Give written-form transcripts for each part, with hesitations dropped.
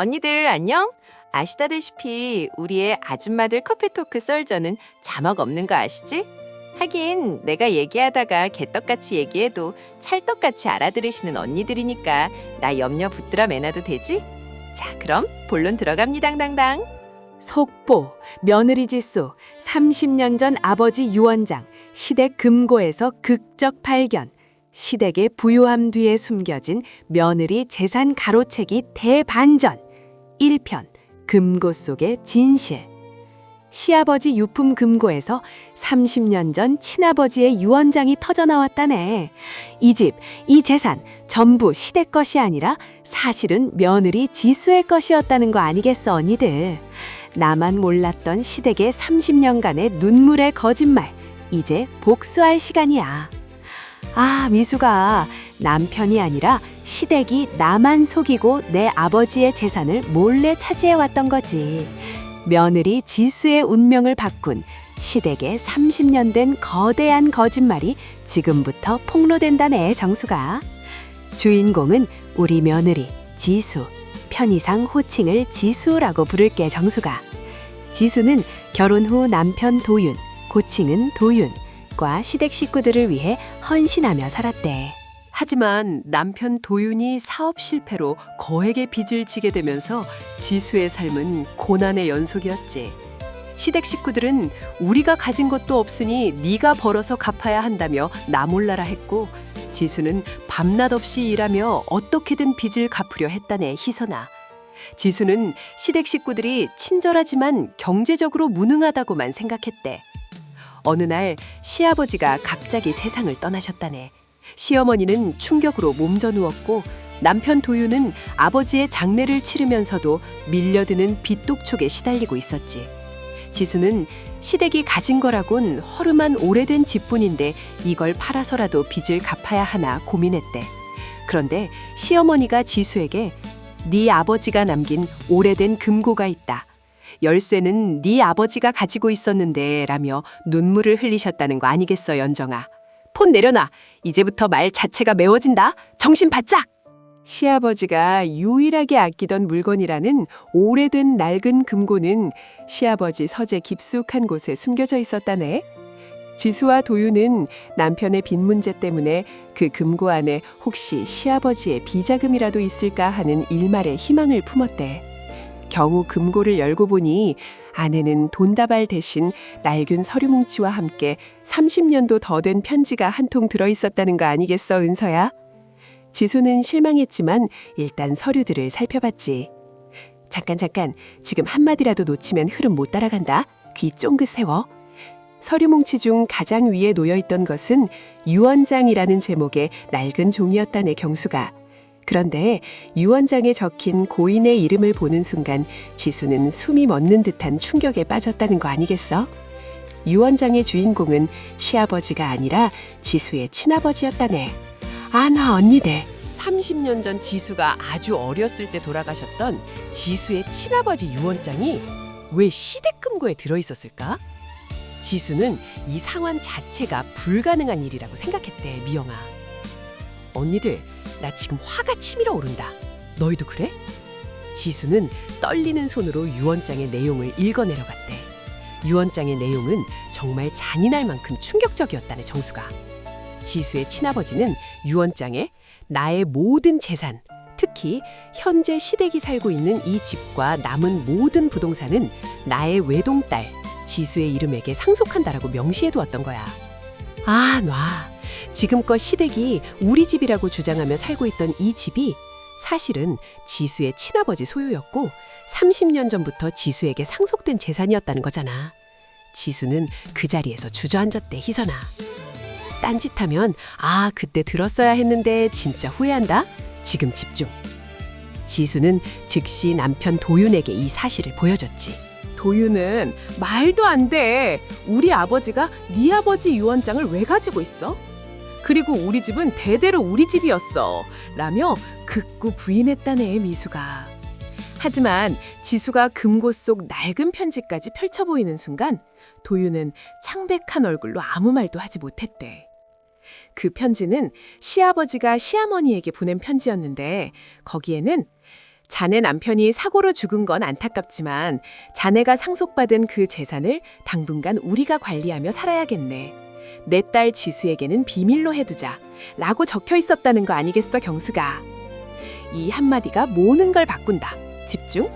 언니들 안녕? 아시다시피 우리의 아줌마들 커피토크 썰전은 자막 없는 거 아시지? 하긴 내가 얘기하다가 개떡같이 얘기해도 찰떡같이 알아들으시는 언니들이니까 나 염려 붙들어 매놔도 되지? 자, 그럼 본론 들어갑니당당당. 속보, 며느리 지수, 30년 전 아버지 유언장, 시댁 금고에서 극적 발견, 시댁의 부유함 뒤에 숨겨진 며느리 재산 가로채기 대반전, 1편, 금고 속의 진실. 시아버지 유품 금고에서 30년 전 친아버지의 유언장이 터져나왔다네. 이 집, 이 재산 전부 시댁 것이 아니라 사실은 며느리 지수의 것이었다는 거 아니겠어, 언니들. 나만 몰랐던 시댁의 30년간의 눈물의 거짓말, 이제 복수할 시간이야. 아, 미수가 남편이 아니라 시댁이 나만 속이고 내 아버지의 재산을 몰래 차지해왔던 거지. 며느리 지수의 운명을 바꾼 시댁의 30년 된 거대한 거짓말이 지금부터 폭로된다네, 정수가. 주인공은 우리 며느리 지수, 편의상 호칭을 지수라고 부를게, 정수가. 지수는 결혼 후 남편 도윤, 고칭은 도윤과 시댁 식구들을 위해 헌신하며 살았대. 하지만 남편 도윤이 사업 실패로 거액의 빚을 지게 되면서 지수의 삶은 고난의 연속이었지. 시댁 식구들은 우리가 가진 것도 없으니 네가 벌어서 갚아야 한다며 나몰라라 했고, 지수는 밤낮 없이 일하며 어떻게든 빚을 갚으려 했다네, 희선아. 지수는 시댁 식구들이 친절하지만 경제적으로 무능하다고만 생각했대. 어느 날 시아버지가 갑자기 세상을 떠나셨다네. 시어머니는 충격으로 몸져 누웠고, 남편 도윤은 아버지의 장례를 치르면서도 밀려드는 빚독촉에 시달리고 있었지. 지수는 시댁이 가진 거라곤 허름한 오래된 집뿐인데 이걸 팔아서라도 빚을 갚아야 하나 고민했대. 그런데 시어머니가 지수에게 네 아버지가 남긴 오래된 금고가 있다. 열쇠는 네 아버지가 가지고 있었는데 라며 눈물을 흘리셨다는 거 아니겠어, 연정아. 폰 내려놔. 이제부터 말 자체가 매워진다. 정신 바짝! 시아버지가 유일하게 아끼던 물건이라는 오래된 낡은 금고는 시아버지 서재 깊숙한 곳에 숨겨져 있었다네. 지수와 도윤은 남편의 빚 문제 때문에 그 금고 안에 혹시 시아버지의 비자금이라도 있을까 하는 일말의 희망을 품었대. 겨우 금고를 열고 보니 안에는 돈다발 대신 낡은 서류 뭉치와 함께 30년도 더 된 편지가 한 통 들어있었다는 거 아니겠어, 은서야? 지수는 실망했지만 일단 서류들을 살펴봤지. 잠깐, 지금 한마디라도 놓치면 흐름 못 따라간다. 귀 쫑긋 세워. 서류 뭉치 중 가장 위에 놓여있던 것은 유언장이라는 제목의 낡은 종이었다네, 경수가. 그런데 유언장에 적힌 고인의 이름을 보는 순간 지수는 숨이 멎는 듯한 충격에 빠졌다는 거 아니겠어? 유언장의 주인공은 시아버지가 아니라 지수의 친아버지였다네. 나 언니들. 30년 전 지수가 아주 어렸을 때 돌아가셨던 지수의 친아버지 유언장이 왜 시댁 금고에 들어있었을까? 지수는 이 상황 자체가 불가능한 일이라고 생각했대, 미영아. 언니들, 나 지금 화가 치밀어 오른다. 너희도 그래? 지수는 떨리는 손으로 유언장의 내용을 읽어내려갔대. 유언장의 내용은 정말 잔인할 만큼 충격적이었다네, 정수가. 지수의 친아버지는 유언장에 나의 모든 재산, 특히 현재 시댁이 살고 있는 이 집과 남은 모든 부동산은 나의 외동딸 지수의 이름에게 상속한다라고 명시해두었던 거야. 놔. 지금껏 시댁이 우리 집이라고 주장하며 살고 있던 이 집이 사실은 지수의 친아버지 소유였고 30년 전부터 지수에게 상속된 재산이었다는 거잖아. 지수는 그 자리에서 주저앉았대, 희선아. 딴짓하면 그때 들었어야 했는데 진짜 후회한다. 지금 집중. 지수는 즉시 남편 도윤에게 이 사실을 보여줬지. 도윤은 말도 안 돼. 우리 아버지가 네 아버지 유언장을 왜 가지고 있어? 그리고 우리 집은 대대로 우리 집이었어. 라며 극구 부인했다네, 미수가. 하지만 지수가 금고 속 낡은 편지까지 펼쳐 보이는 순간 도윤은 창백한 얼굴로 아무 말도 하지 못했대. 그 편지는 시아버지가 시어머니에게 보낸 편지였는데 거기에는 자네 남편이 사고로 죽은 건 안타깝지만 자네가 상속받은 그 재산을 당분간 우리가 관리하며 살아야겠네. 내 딸 지수에게는 비밀로 해두자. 라고 적혀 있었다는 거 아니겠어, 경수가. 이 한마디가 모든 걸 바꾼다. 집중.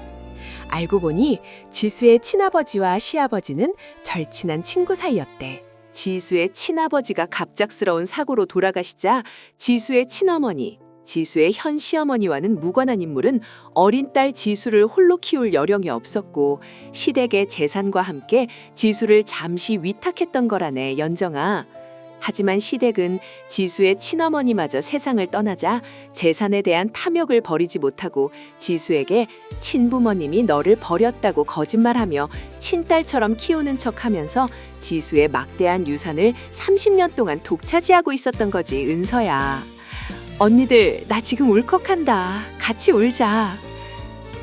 알고 보니 지수의 친아버지와 시아버지는 절친한 친구 사이였대. 지수의 친아버지가 갑작스러운 사고로 돌아가시자 지수의 친어머니, 지수의 현 시어머니와는 무관한 인물은 어린 딸 지수를 홀로 키울 여력이 없었고 시댁의 재산과 함께 지수를 잠시 위탁했던 거라네, 연정아. 하지만 시댁은 지수의 친어머니마저 세상을 떠나자 재산에 대한 탐욕을 버리지 못하고 지수에게 친부모님이 너를 버렸다고 거짓말하며 친딸처럼 키우는 척하면서 지수의 막대한 유산을 30년 동안 독차지하고 있었던 거지, 은서야. 언니들, 나 지금 울컥한다. 같이 울자.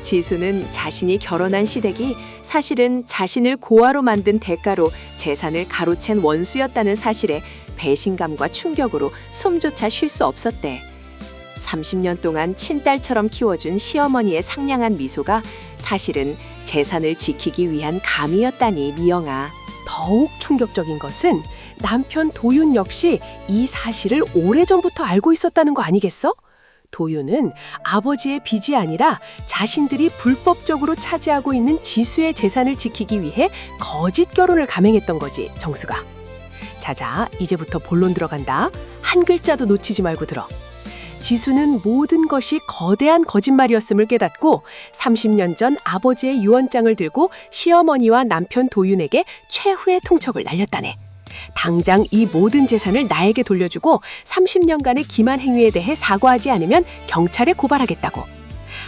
지수는 자신이 결혼한 시댁이 사실은 자신을 고아로 만든 대가로 재산을 가로챈 원수였다는 사실에 배신감과 충격으로 숨조차 쉴 수 없었대. 30년 동안 친딸처럼 키워준 시어머니의 상냥한 미소가 사실은 재산을 지키기 위한 감이었다니, 미영아. 더욱 충격적인 것은 남편 도윤 역시 이 사실을 오래전부터 알고 있었다는 거 아니겠어? 도윤은 아버지의 빚이 아니라 자신들이 불법적으로 차지하고 있는 지수의 재산을 지키기 위해 거짓 결혼을 감행했던 거지, 정수가. 자자, 이제부터 본론 들어간다. 한 글자도 놓치지 말고 들어. 지수는 모든 것이 거대한 거짓말이었음을 깨닫고 30년 전 아버지의 유언장을 들고 시어머니와 남편 도윤에게 최후의 통첩을 날렸다네. 당장 이 모든 재산을 나에게 돌려주고 30년간의 기만 행위에 대해 사과하지 않으면 경찰에 고발하겠다고.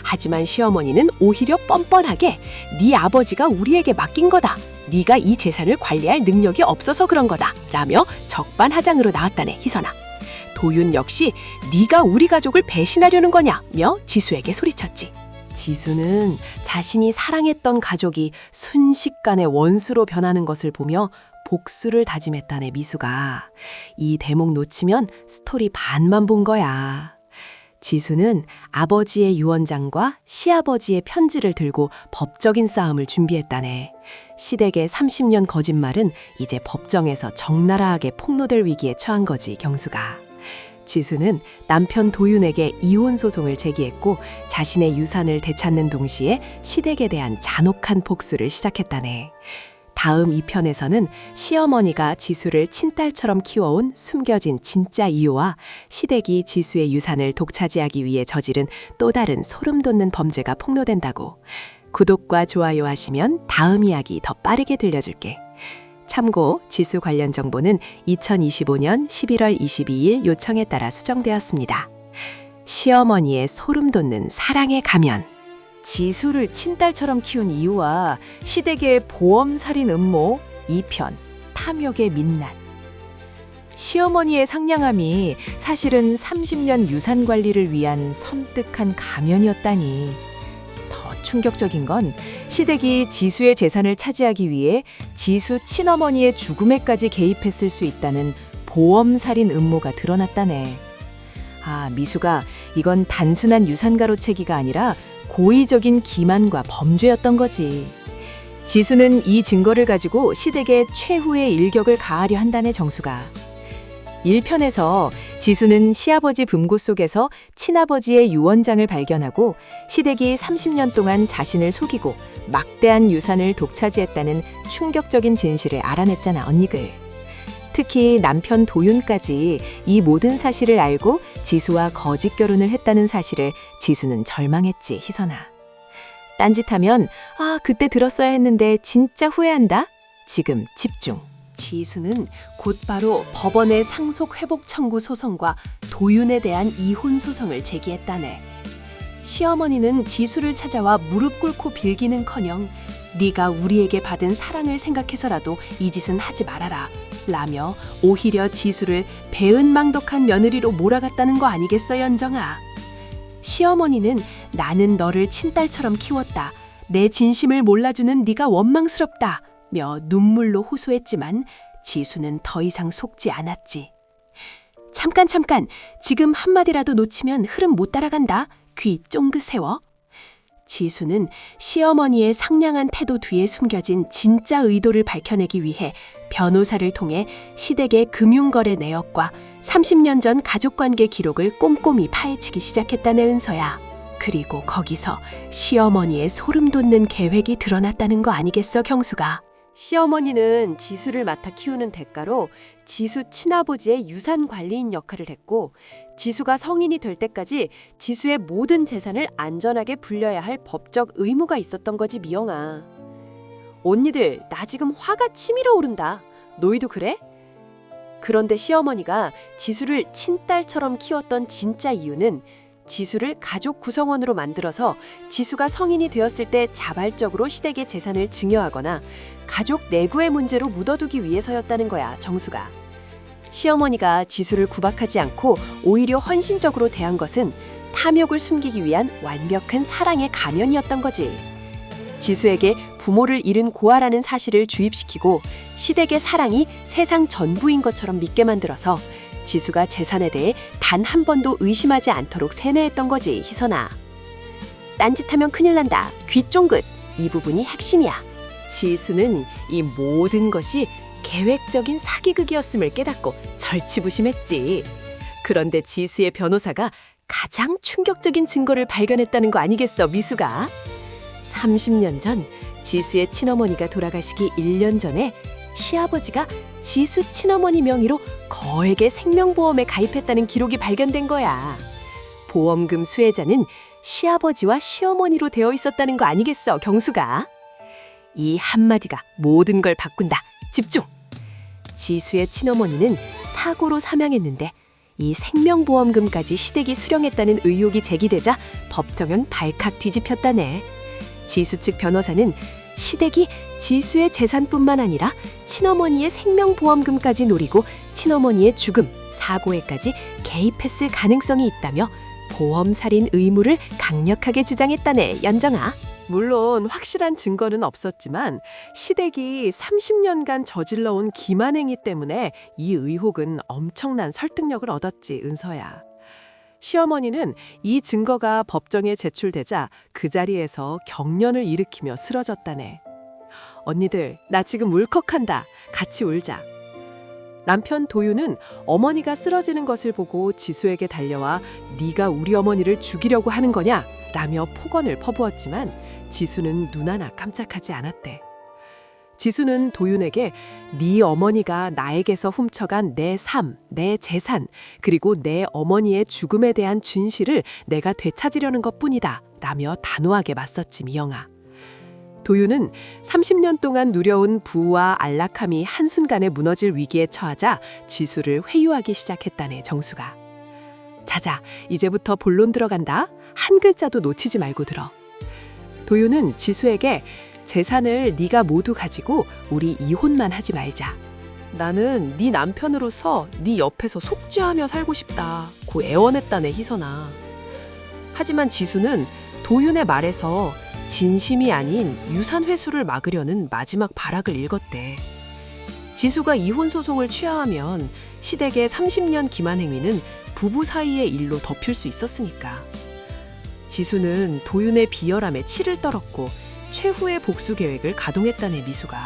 하지만 시어머니는 오히려 뻔뻔하게 네 아버지가 우리에게 맡긴 거다. 네가 이 재산을 관리할 능력이 없어서 그런 거다. 라며 적반하장으로 나왔다네, 희선아. 도윤 역시 네가 우리 가족을 배신하려는 거냐며 지수에게 소리쳤지. 지수는 자신이 사랑했던 가족이 순식간에 원수로 변하는 것을 보며 복수를 다짐했다네, 미수가. 이 대목 놓치면 스토리 반만 본 거야. 지수는 아버지의 유언장과 시아버지의 편지를 들고 법적인 싸움을 준비했다네. 시댁의 30년 거짓말은 이제 법정에서 적나라하게 폭로될 위기에 처한 거지, 경수가. 지수는 남편 도윤에게 이혼 소송을 제기했고 자신의 유산을 되찾는 동시에 시댁에 대한 잔혹한 복수를 시작했다네. 다음 2편에서는 시어머니가 지수를 친딸처럼 키워온 숨겨진 진짜 이유와 시댁이 지수의 유산을 독차지하기 위해 저지른 또 다른 소름 돋는 범죄가 폭로된다고. 구독과 좋아요 하시면 다음 이야기 더 빠르게 들려줄게. 참고 지수 관련 정보는 2025년 11월 22일 요청에 따라 수정되었습니다. 시어머니의 소름 돋는 사랑의 가면. 지수를 친딸처럼 키운 이유와 시댁의 보험살인 음모 2편 탐욕의 민낯. 시어머니의 상냥함이 사실은 30년 유산 관리를 위한 섬뜩한 가면이었다니. 더 충격적인 건 시댁이 지수의 재산을 차지하기 위해 지수 친어머니의 죽음에까지 개입했을 수 있다는 보험살인 음모가 드러났다네. 아, 미수가 이건 단순한 유산 가로채기가 아니라 고의적인 기만과 범죄였던 거지. 지수는 이 증거를 가지고 시댁에 최후의 일격을 가하려 한다네, 정수가. 1편에서 지수는 시아버지 금고 속에서 친아버지의 유언장을 발견하고 시댁이 30년 동안 자신을 속이고 막대한 유산을 독차지했다는 충격적인 진실을 알아냈잖아, 언니글. 특히 남편 도윤까지 이 모든 사실을 알고 지수와 거짓 결혼을 했다는 사실을 지수는 절망했지, 희선아. 딴짓하면 아, 그때 들었어야 했는데 진짜 후회한다. 지금 집중. 지수는 곧바로 법원에 상속 회복 청구 소송과 도윤에 대한 이혼 소송을 제기했다네. 시어머니는 지수를 찾아와 무릎 꿇고 빌기는커녕 네가 우리에게 받은 사랑을 생각해서라도 이 짓은 하지 말아라 라며 오히려 지수를 배은망덕한 며느리로 몰아갔다는 거 아니겠어, 연정아. 시어머니는 나는 너를 친딸처럼 키웠다. 내 진심을 몰라주는 네가 원망스럽다 며 눈물로 호소했지만 지수는 더 이상 속지 않았지. 잠깐, 지금 한마디라도 놓치면 흐름 못 따라간다. 귀 쫑긋 세워. 지수는 시어머니의 상냥한 태도 뒤에 숨겨진 진짜 의도를 밝혀내기 위해 변호사를 통해 시댁의 금융거래 내역과 30년 전 가족관계 기록을 꼼꼼히 파헤치기 시작했다네 은서야. 그리고 거기서 시어머니의 소름 돋는 계획이 드러났다는 거 아니겠어, 경수가? 시어머니는 지수를 맡아 키우는 대가로 지수 친아버지의 유산 관리인 역할을 했고 지수가 성인이 될 때까지 지수의 모든 재산을 안전하게 불려야 할 법적 의무가 있었던 거지, 미영아. 언니들, 나 지금 화가 치밀어 오른다. 너희도 그래? 그런데 시어머니가 지수를 친딸처럼 키웠던 진짜 이유는 지수를 가족 구성원으로 만들어서 지수가 성인이 되었을 때 자발적으로 시댁의 재산을 증여하거나 가족 내구의 문제로 묻어두기 위해서였다는 거야, 정수가. 시어머니가 지수를 구박하지 않고 오히려 헌신적으로 대한 것은 탐욕을 숨기기 위한 완벽한 사랑의 가면이었던 거지. 지수에게 부모를 잃은 고아라는 사실을 주입시키고 시댁의 사랑이 세상 전부인 것처럼 믿게 만들어서 지수가 재산에 대해 단 한 번도 의심하지 않도록 세뇌했던 거지, 희선아. 딴짓하면 큰일 난다. 귀 쫑긋. 이 부분이 핵심이야. 지수는 이 모든 것이 계획적인 사기극이었음을 깨닫고 절치부심했지. 그런데 지수의 변호사가 가장 충격적인 증거를 발견했다는 거 아니겠어, 미수가? 30년 전 지수의 친어머니가 돌아가시기 1년 전에 시아버지가 지수 친어머니 명의로 거액의 생명보험에 가입했다는 기록이 발견된 거야. 보험금 수혜자는 시아버지와 시어머니로 되어 있었다는 거 아니겠어, 경수가? 이 한마디가 모든 걸 바꾼다. 집중! 지수의 친어머니는 사고로 사망했는데 이 생명보험금까지 시댁이 수령했다는 의혹이 제기되자 법정은 발칵 뒤집혔다네. 지수 측 변호사는 시댁이 지수의 재산뿐만 아니라 친어머니의 생명보험금까지 노리고 친어머니의 죽음, 사고에까지 개입했을 가능성이 있다며 보험살인 의무를 강력하게 주장했다네, 연정아. 물론 확실한 증거는 없었지만 시댁이 30년간 저질러온 기만행위 때문에 이 의혹은 엄청난 설득력을 얻었지, 은서야. 시어머니는 이 증거가 법정에 제출되자 그 자리에서 경련을 일으키며 쓰러졌다네. 언니들, 나 지금 울컥한다. 같이 울자. 남편 도윤은 어머니가 쓰러지는 것을 보고 지수에게 달려와 네가 우리 어머니를 죽이려고 하는 거냐? 라며 폭언을 퍼부었지만 지수는 눈 하나 깜짝하지 않았대. 지수는 도윤에게 네 어머니가 나에게서 훔쳐간 내 삶, 내 재산, 그리고 내 어머니의 죽음에 대한 진실을 내가 되찾으려는 것뿐이다 라며 단호하게 맞섰지, 미영아. 도윤은 30년 동안 누려온 부와 안락함이 한순간에 무너질 위기에 처하자 지수를 회유하기 시작했다네, 정수가. 자자, 이제부터 본론 들어간다. 한 글자도 놓치지 말고 들어. 도윤은 지수에게 재산을 네가 모두 가지고 우리 이혼만 하지 말자. 나는 네 남편으로서 네 옆에서 속죄하며 살고 싶다 고 애원했다네, 희선아. 하지만 지수는 도윤의 말에서 진심이 아닌 유산 회수를 막으려는 마지막 발악을 읽었대. 지수가 이혼 소송을 취하하면 시댁의 30년 기만 행위는 부부 사이의 일로 덮일 수 있었으니까. 지수는 도윤의 비열함에 치를 떨었고 최후의 복수 계획을 가동했다네, 미수가.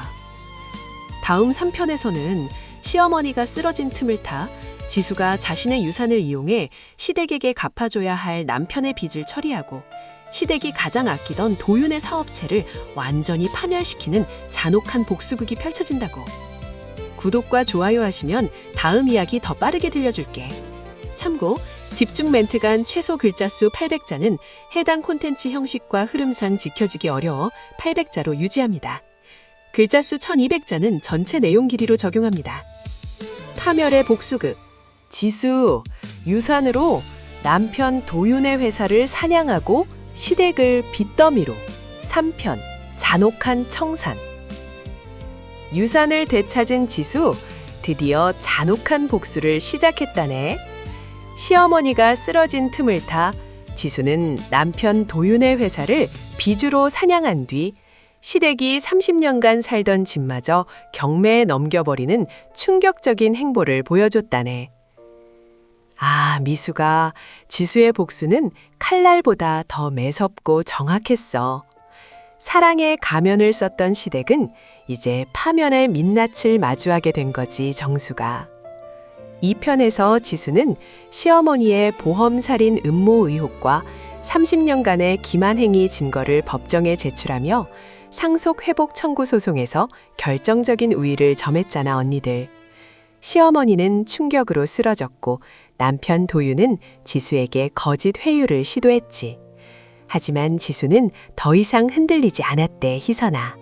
다음 3편에서는 시어머니가 쓰러진 틈을 타 지수가 자신의 유산을 이용해 시댁에게 갚아줘야 할 남편의 빚을 처리하고 시댁이 가장 아끼던 도윤의 사업체를 완전히 파멸시키는 잔혹한 복수극이 펼쳐진다고. 구독과 좋아요 하시면 다음 이야기 더 빠르게 들려줄게. 참고, 집중 멘트간 최소 글자 수 800자는 해당 콘텐츠 형식과 흐름상 지켜지기 어려워 800자로 유지합니다. 글자 수 1200자는 전체 내용 길이로 적용합니다. 파멸의 복수극. 지수, 유산으로 남편 도윤의 회사를 사냥하고 시댁을 빚더미로. 3편, 잔혹한 청산. 유산을 되찾은 지수, 드디어 잔혹한 복수를 시작했다네. 시어머니가 쓰러진 틈을 타 지수는 남편 도윤의 회사를 빚으로 사냥한 뒤 시댁이 30년간 살던 집마저 경매에 넘겨버리는 충격적인 행보를 보여줬다네. 아, 미수가 지수의 복수는 칼날보다 더 매섭고 정확했어. 사랑의 가면을 썼던 시댁은 이제 파면의 민낯을 마주하게 된 거지, 정수가. 이 편에서 지수는 시어머니의 보험살인 음모 의혹과 30년간의 기만행위 증거를 법정에 제출하며 상속회복 청구 소송에서 결정적인 우위를 점했잖아, 언니들. 시어머니는 충격으로 쓰러졌고 남편 도윤은 지수에게 거짓 회유를 시도했지. 하지만 지수는 더 이상 흔들리지 않았대, 희선아.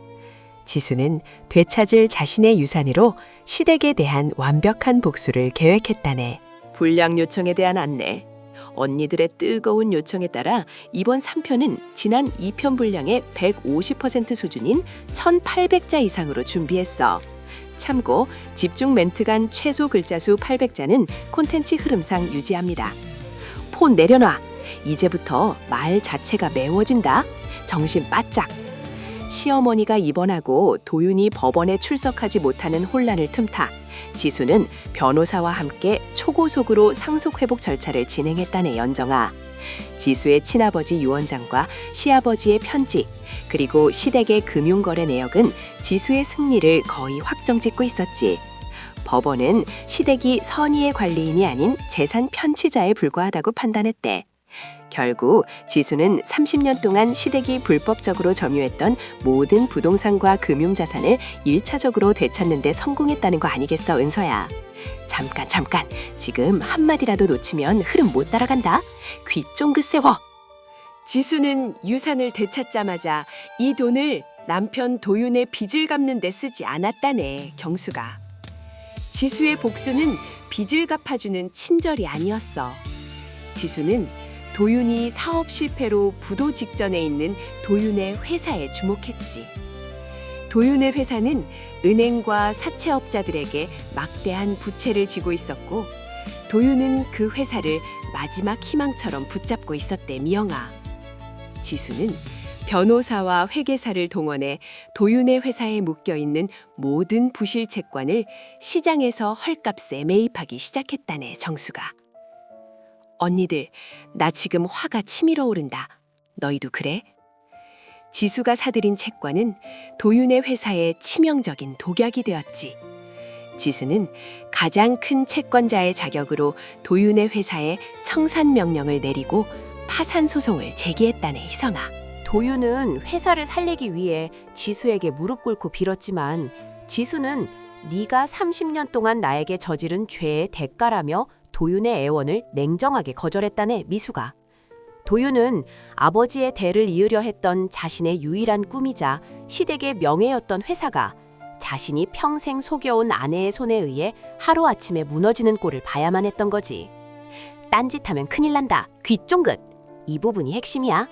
지수는 되찾을 자신의 유산으로 시댁에 대한 완벽한 복수를 계획했다네. 불량 요청에 대한 안내. 언니들의 뜨거운 요청에 따라 이번 3편은 지난 2편 분량의 150% 수준인 1,800자 이상으로 준비했어. 참고 집중 멘트 간 최소 글자 수 800자는 콘텐츠 흐름상 유지합니다. 폰 내려놔. 이제부터 말 자체가 매워진다. 정신 바짝. 시어머니가 입원하고 도윤이 법원에 출석하지 못하는 혼란을 틈타 지수는 변호사와 함께 초고속으로 상속회복 절차를 진행했다네, 연정아. 지수의 친아버지 유원장과 시아버지의 편지, 그리고 시댁의 금융거래 내역은 지수의 승리를 거의 확정짓고 있었지. 법원은 시댁이 선의의 관리인이 아닌 재산 편취자에 불과하다고 판단했대. 결국 지수는 30년 동안 시댁이 불법적으로 점유했던 모든 부동산과 금융자산을 1차적으로 되찾는 데 성공했다는 거 아니겠어, 은서야. 잠깐. 지금 한마디라도 놓치면 흐름 못 따라간다. 귀 쫑긋 세워. 지수는 유산을 되찾자마자 이 돈을 남편 도윤의 빚을 갚는 데 쓰지 않았다네, 경수가. 지수의 복수는 빚을 갚아주는 친절이 아니었어. 지수는 도윤이 사업 실패로 부도 직전에 있는 도윤의 회사에 주목했지. 도윤의 회사는 은행과 사채업자들에게 막대한 부채를 지고 있었고 도윤은 그 회사를 마지막 희망처럼 붙잡고 있었대, 미영아. 지수는 변호사와 회계사를 동원해 도윤의 회사에 묶여있는 모든 부실 채권을 시장에서 헐값에 매입하기 시작했다네, 정수가. 언니들, 나 지금 화가 치밀어 오른다. 너희도 그래? 지수가 사들인 채권은 도윤의 회사에 치명적인 독약이 되었지. 지수는 가장 큰 채권자의 자격으로 도윤의 회사에 청산 명령을 내리고 파산 소송을 제기했다네, 희선아. 도윤은 회사를 살리기 위해 지수에게 무릎 꿇고 빌었지만 지수는 네가 30년 동안 나에게 저지른 죄의 대가라며 도윤의 애원을 냉정하게 거절했다네, 미수가. 도윤은 아버지의 대를 이으려 했던 자신의 유일한 꿈이자 시댁의 명예였던 회사가 자신이 평생 속여온 아내의 손에 의해 하루아침에 무너지는 꼴을 봐야만 했던 거지. 딴짓하면 큰일 난다. 귀 쫑긋. 이 부분이 핵심이야.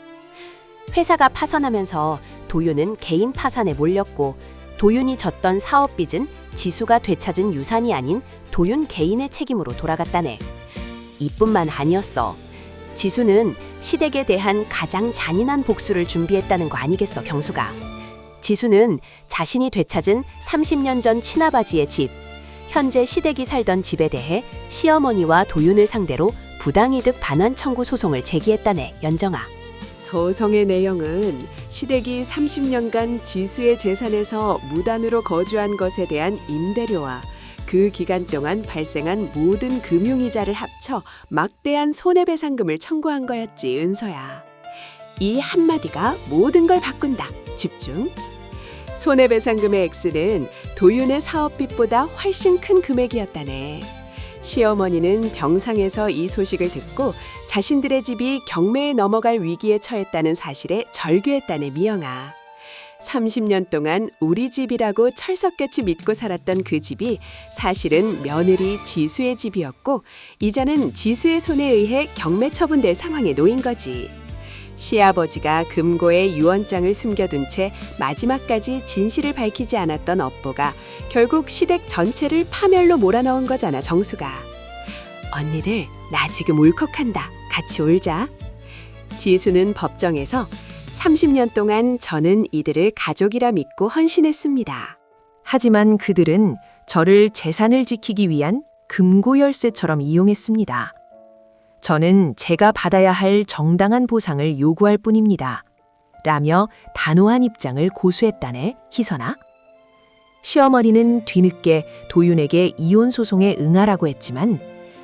회사가 파산하면서 도윤은 개인 파산에 몰렸고 도윤이 졌던 사업빚은 지수가 되찾은 유산이 아닌 도윤 개인의 책임으로 돌아갔다네. 이뿐만 아니었어. 지수는 시댁에 대한 가장 잔인한 복수를 준비했다는 거 아니겠어, 경수가. 지수는 자신이 되찾은 30년 전 친아버지의 집, 현재 시댁이 살던 집에 대해 시어머니와 도윤을 상대로 부당이득 반환 청구 소송을 제기했다네, 연정아. 소송의 내용은 시댁이 30년간 지수의 재산에서 무단으로 거주한 것에 대한 임대료와 그 기간 동안 발생한 모든 금융이자를 합쳐 막대한 손해배상금을 청구한 거였지, 은서야. 이 한마디가 모든 걸 바꾼다. 집중. 손해배상금의 액수는 도윤의 사업빚보다 훨씬 큰 금액이었다네. 시어머니는 병상에서 이 소식을 듣고 자신들의 집이 경매에 넘어갈 위기에 처했다는 사실에 절규했다네, 미영아. 30년 동안 우리 집이라고 철석같이 믿고 살았던 그 집이 사실은 며느리 지수의 집이었고 이자는 지수의 손에 의해 경매 처분될 상황에 놓인 거지. 시아버지가 금고에 유언장을 숨겨둔 채 마지막까지 진실을 밝히지 않았던 업보가 결국 시댁 전체를 파멸로 몰아넣은 거잖아, 정수가. 언니들, 나 지금 울컥한다. 같이 울자. 지수는 법정에서 30년 동안 저는 이들을 가족이라 믿고 헌신했습니다. 하지만 그들은 저를 재산을 지키기 위한 금고 열쇠처럼 이용했습니다. 저는 제가 받아야 할 정당한 보상을 요구할 뿐입니다. 라며 단호한 입장을 고수했다네, 희선아. 시어머니는 뒤늦게 도윤에게 이혼 소송에 응하라고 했지만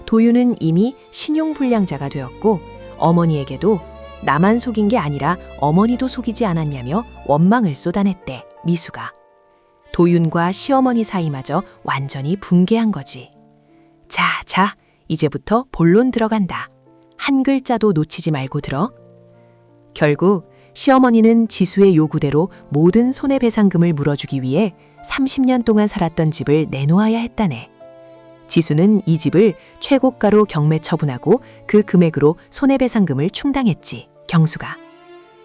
도윤은 이미 신용불량자가 되었고 어머니에게도 나만 속인 게 아니라 어머니도 속이지 않았냐며 원망을 쏟아냈대, 미수가. 도윤과 시어머니 사이마저 완전히 붕괴한 거지. 자, 이제부터 본론 들어간다. 한 글자도 놓치지 말고 들어. 결국 시어머니는 지수의 요구대로 모든 손해배상금을 물어주기 위해 30년 동안 살았던 집을 내놓아야 했다네. 지수는 이 집을 최고가로 경매 처분하고 그 금액으로 손해배상금을 충당했지, 경수가.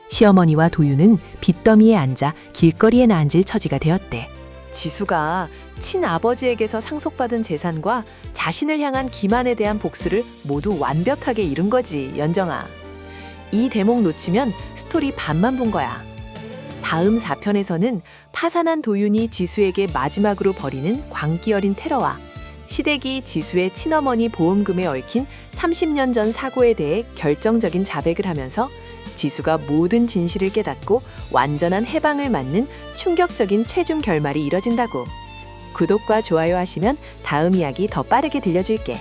시어머니와 도윤은 빚더미에 앉아 길거리에 나앉을 처지가 되었대. 지수가 친아버지에게서 상속받은 재산과 자신을 향한 기만에 대한 복수를 모두 완벽하게 이룬 거지, 연정아. 이 대목 놓치면 스토리 반만 본 거야. 다음 4편에서는 파산한 도윤이 지수에게 마지막으로 벌이는 광기 어린 테러와 시댁이 지수의 친어머니 보험금에 얽힌 30년 전 사고에 대해 결정적인 자백을 하면서 지수가 모든 진실을 깨닫고 완전한 해방을 맞는 충격적인 최종 결말이 이뤄진다고. 구독과 좋아요 하시면 다음 이야기 더 빠르게 들려줄게.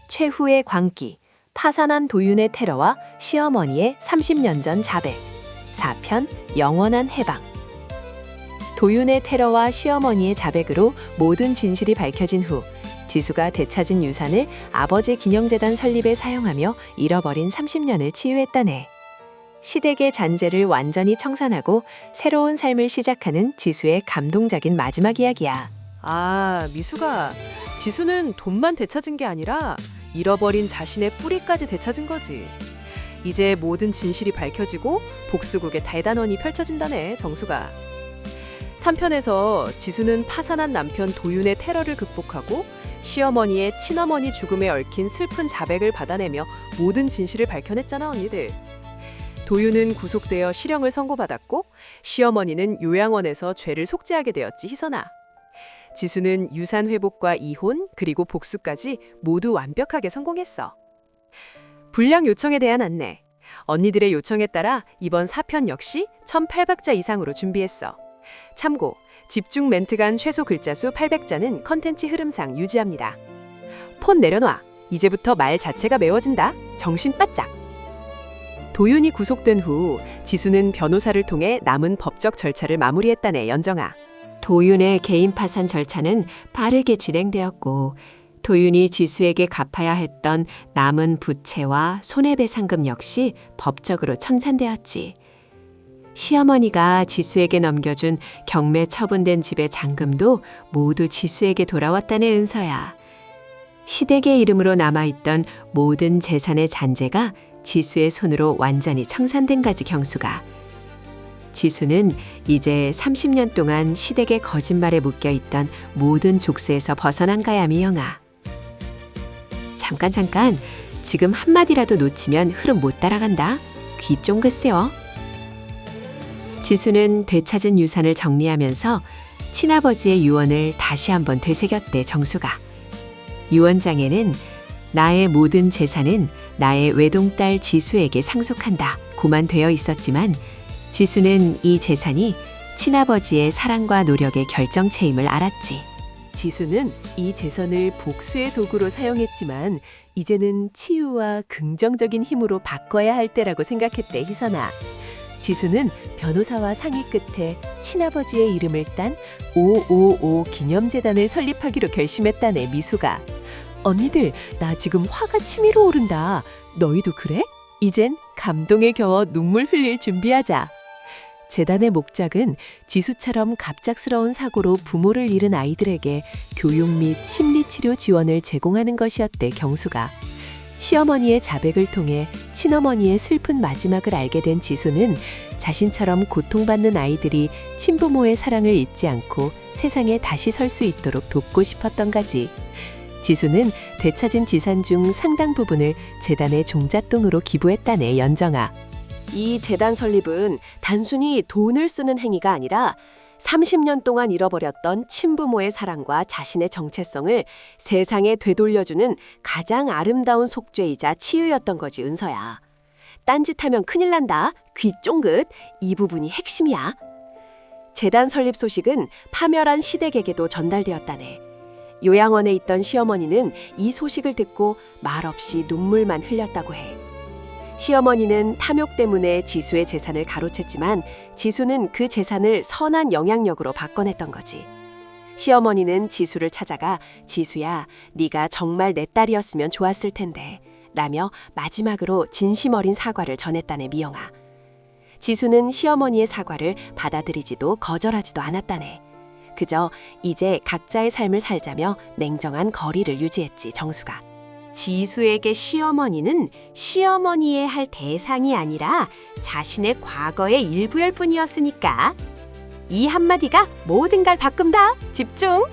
최후의 광기, 파산한 도윤의 테러와 시어머니의 30년 전 자백. 4편 영원한 해방. 도윤의 테러와 시어머니의 자백으로 모든 진실이 밝혀진 후 지수가 되찾은 유산을 아버지 기념재단 설립에 사용하며 잃어버린 30년을 치유했다네. 시댁의 잔재를 완전히 청산하고 새로운 삶을 시작하는 지수의 감동적인 마지막 이야기야. 아, 미수가 지수는 돈만 되찾은 게 아니라 잃어버린 자신의 뿌리까지 되찾은 거지. 이제 모든 진실이 밝혀지고 복수극의 대단원이 펼쳐진다네, 정수가. 3편에서 지수는 파산한 남편 도윤의 테러를 극복하고 시어머니의 친어머니 죽음에 얽힌 슬픈 자백을 받아내며 모든 진실을 밝혀냈잖아, 언니들. 도윤은 구속되어 실형을 선고받았고 시어머니는 요양원에서 죄를 속죄하게 되었지, 희선아. 지수는 유산 회복과 이혼 그리고 복수까지 모두 완벽하게 성공했어. 분량 요청에 대한 안내. 언니들의 요청에 따라 이번 4편 역시 1,800자 이상으로 준비했어. 참고, 집중 멘트 간 최소 글자 수 800자는 컨텐츠 흐름상 유지합니다. 폰 내려놔. 이제부터 말 자체가 매워진다. 정신 바짝. 도윤이 구속된 후 지수는 변호사를 통해 남은 법적 절차를 마무리했다네, 연정아. 도윤의 개인 파산 절차는 빠르게 진행되었고 도윤이 지수에게 갚아야 했던 남은 부채와 손해배상금 역시 법적으로 청산되었지. 시어머니가 지수에게 넘겨준 경매 처분된 집의 잔금도 모두 지수에게 돌아왔다는 은서야. 시댁의 이름으로 남아있던 모든 재산의 잔재가 지수의 손으로 완전히 청산된 거지, 경수가. 지수는 이제 30년 동안 시댁의 거짓말에 묶여있던 모든 족쇄에서 벗어난 거야, 미영아. 잠깐. 지금 한마디라도 놓치면 흐름 못 따라간다. 귀 쫑긋 세워. 지수는 되찾은 유산을 정리하면서 친아버지의 유언을 다시 한번 되새겼대, 정수가. 유언장에는 나의 모든 재산은 나의 외동딸 지수에게 상속한다 고만 되어 있었지만 지수는 이 재산이 친아버지의 사랑과 노력의 결정체임을 알았지. 지수는 이 재산을 복수의 도구로 사용했지만 이제는 치유와 긍정적인 힘으로 바꿔야 할 때라고 생각했대, 희선아. 지수는 변호사와 상의 끝에 친아버지의 이름을 딴 555 기념재단을 설립하기로 결심했다네, 미수가. 언니들, 나 지금 화가 치밀어 오른다. 너희도 그래? 이젠 감동에 겨워 눈물 흘릴 준비하자. 재단의 목적은 지수처럼 갑작스러운 사고로 부모를 잃은 아이들에게 교육 및 심리치료 지원을 제공하는 것이었대, 경수가. 시어머니의 자백을 통해 친어머니의 슬픈 마지막을 알게 된 지수는 자신처럼 고통받는 아이들이 친부모의 사랑을 잊지 않고 세상에 다시 설 수 있도록 돕고 싶었던 거지. 지수는 되찾은 지산 중 상당 부분을 재단의 종잣돈으로 기부했다네, 연정아. 이 재단 설립은 단순히 돈을 쓰는 행위가 아니라 30년 동안 잃어버렸던 친부모의 사랑과 자신의 정체성을 세상에 되돌려주는 가장 아름다운 속죄이자 치유였던 거지, 은서야. 딴짓하면 큰일 난다. 귀 쫑긋. 이 부분이 핵심이야. 재단 설립 소식은 파멸한 시댁에게도 전달되었다네. 요양원에 있던 시어머니는 이 소식을 듣고 말없이 눈물만 흘렸다고 해. 시어머니는 탐욕 때문에 지수의 재산을 가로챘지만 지수는 그 재산을 선한 영향력으로 바꿔냈던 거지. 시어머니는 지수를 찾아가 지수야, 네가 정말 내 딸이었으면 좋았을 텐데 라며 마지막으로 진심 어린 사과를 전했다네, 미영아. 지수는 시어머니의 사과를 받아들이지도 거절하지도 않았다네. 그저 이제 각자의 삶을 살자며 냉정한 거리를 유지했지, 정수가. 지수에게 시어머니는 시어머니의 할 대상이 아니라 자신의 과거의 일부일 뿐이었으니까. 이 한마디가 모든 걸 바꾼다. 집중!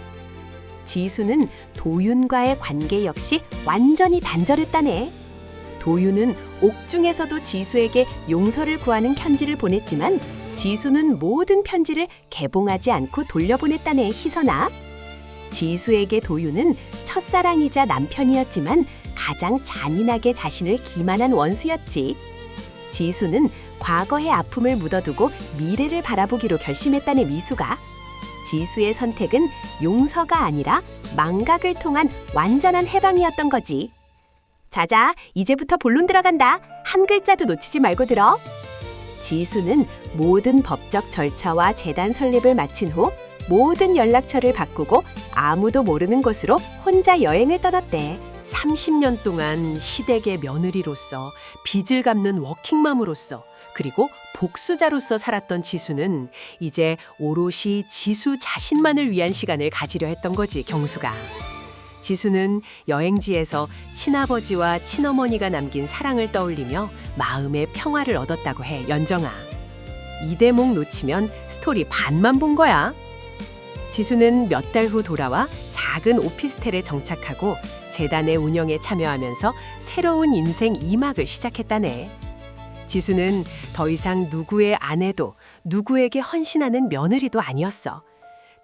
지수는 도윤과의 관계 역시 완전히 단절했다네. 도윤은 옥중에서도 지수에게 용서를 구하는 편지를 보냈지만 지수는 모든 편지를 개봉하지 않고 돌려보냈다네, 희선아. 지수에게 도윤은 첫사랑이자 남편이었지만 가장 잔인하게 자신을 기만한 원수였지. 지수는 과거의 아픔을 묻어두고 미래를 바라보기로 결심했다네, 미수가. 지수의 선택은 용서가 아니라 망각을 통한 완전한 해방이었던 거지. 자자, 이제부터 본론 들어간다. 한 글자도 놓치지 말고 들어. 지수는 모든 법적 절차와 재단 설립을 마친 후 모든 연락처를 바꾸고 아무도 모르는 곳으로 혼자 여행을 떠났대. 30년 동안 시댁의 며느리로서 빚을 갚는 워킹맘으로서 그리고 복수자로서 살았던 지수는 이제 오롯이 지수 자신만을 위한 시간을 가지려 했던 거지, 경수가. 지수는 여행지에서 친아버지와 친어머니가 남긴 사랑을 떠올리며 마음의 평화를 얻었다고 해, 연정아. 이 대목 놓치면 스토리 반만 본 거야. 지수는 몇 달 후 돌아와 작은 오피스텔에 정착하고 재단의 운영에 참여하면서 새로운 인생 2막을 시작했다네. 지수는 더 이상 누구의 아내도 누구에게 헌신하는 며느리도 아니었어.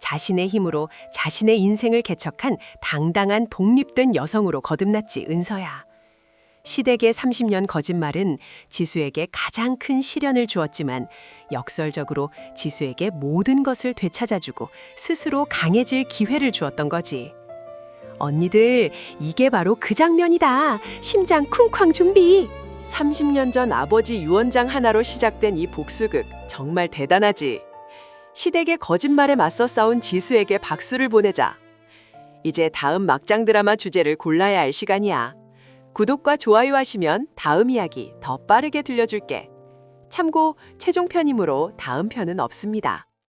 자신의 힘으로 자신의 인생을 개척한 당당한 독립된 여성으로 거듭났지, 은서야. 시댁의 30년 거짓말은 지수에게 가장 큰 시련을 주었지만 역설적으로 지수에게 모든 것을 되찾아주고 스스로 강해질 기회를 주었던 거지. 언니들, 이게 바로 그 장면이다. 심장 쿵쾅 준비. 30년 전 아버지 유언장 하나로 시작된 이 복수극 정말 대단하지. 시댁의 거짓말에 맞서 싸운 지수에게 박수를 보내자. 이제 다음 막장 드라마 주제를 골라야 할 시간이야. 구독과 좋아요 하시면 다음 이야기 더 빠르게 들려줄게. 참고 최종 편이므로 다음 편은 없습니다.